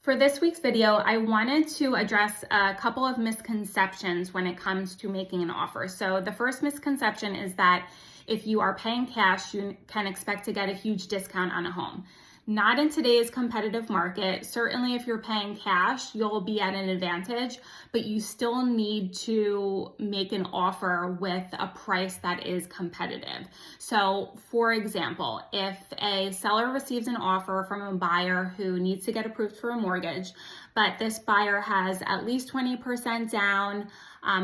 For this week's video, I wanted to address a couple of misconceptions when it comes to making an offer. So the first misconception is that if you are paying cash, you can expect to get a huge discount on a home. Not in today's competitive market. Certainly if you're paying cash, you'll be at an advantage, but you still need to make an offer with a price that is competitive. So for example, if a seller receives an offer from a buyer who needs to get approved for a mortgage, but this buyer has at least 20% down,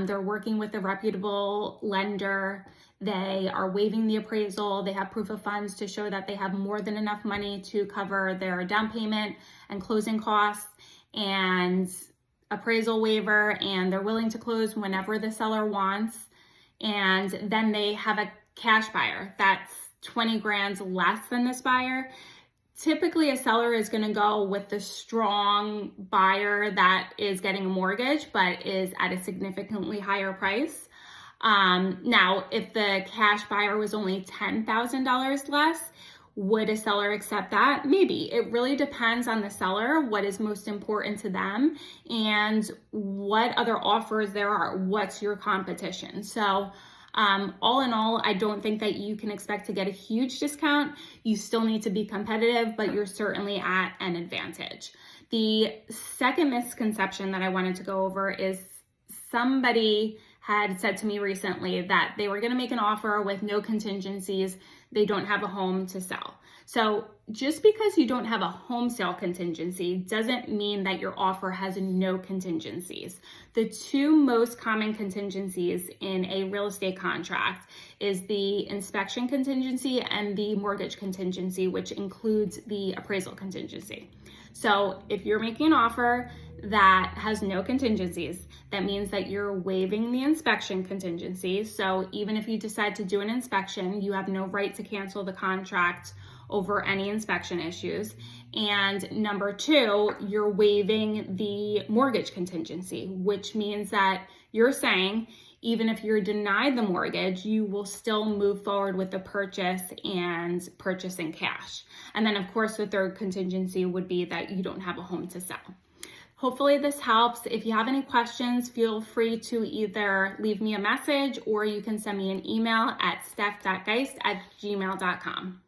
they're working with a reputable lender, they are waiving the appraisal, they have proof of funds to show that they have more than enough money to cover their down payment and closing costs and appraisal waiver, and they're willing to close whenever the seller wants. And then they have a cash buyer that's 20 grand less than this buyer. Typically, a seller is going to go with the strong buyer that is getting a mortgage, but is at a significantly higher price. Now, if the cash buyer was only $10,000 less, would a seller accept that? Maybe. It really depends on the seller, what is most important to them, and what other offers there are. What's your competition? So, all in all, I don't think that you can expect to get a huge discount. You still need to be competitive, but you're certainly at an advantage. The second misconception that I wanted to go over is somebody had said to me recently that they were going to make an offer with no contingencies. They don't have a home to sell. So just because you don't have a home sale contingency doesn't mean that your offer has no contingencies. The two most common contingencies in a real estate contract is the inspection contingency and the mortgage contingency, which includes the appraisal contingency. So if you're making an offer that has no contingencies, that means that you're waiving the inspection contingency. So even if you decide to do an inspection, you have no right to cancel the contract over any inspection issues. And number two, you're waiving the mortgage contingency, which means that you're saying even if you're denied the mortgage, you will still move forward with the purchase and purchase in cash. And then of course, the third contingency would be that you don't have a home to sell. Hopefully this helps. If you have any questions, feel free to either leave me a message or you can send me an email at steph.geist@gmail.com.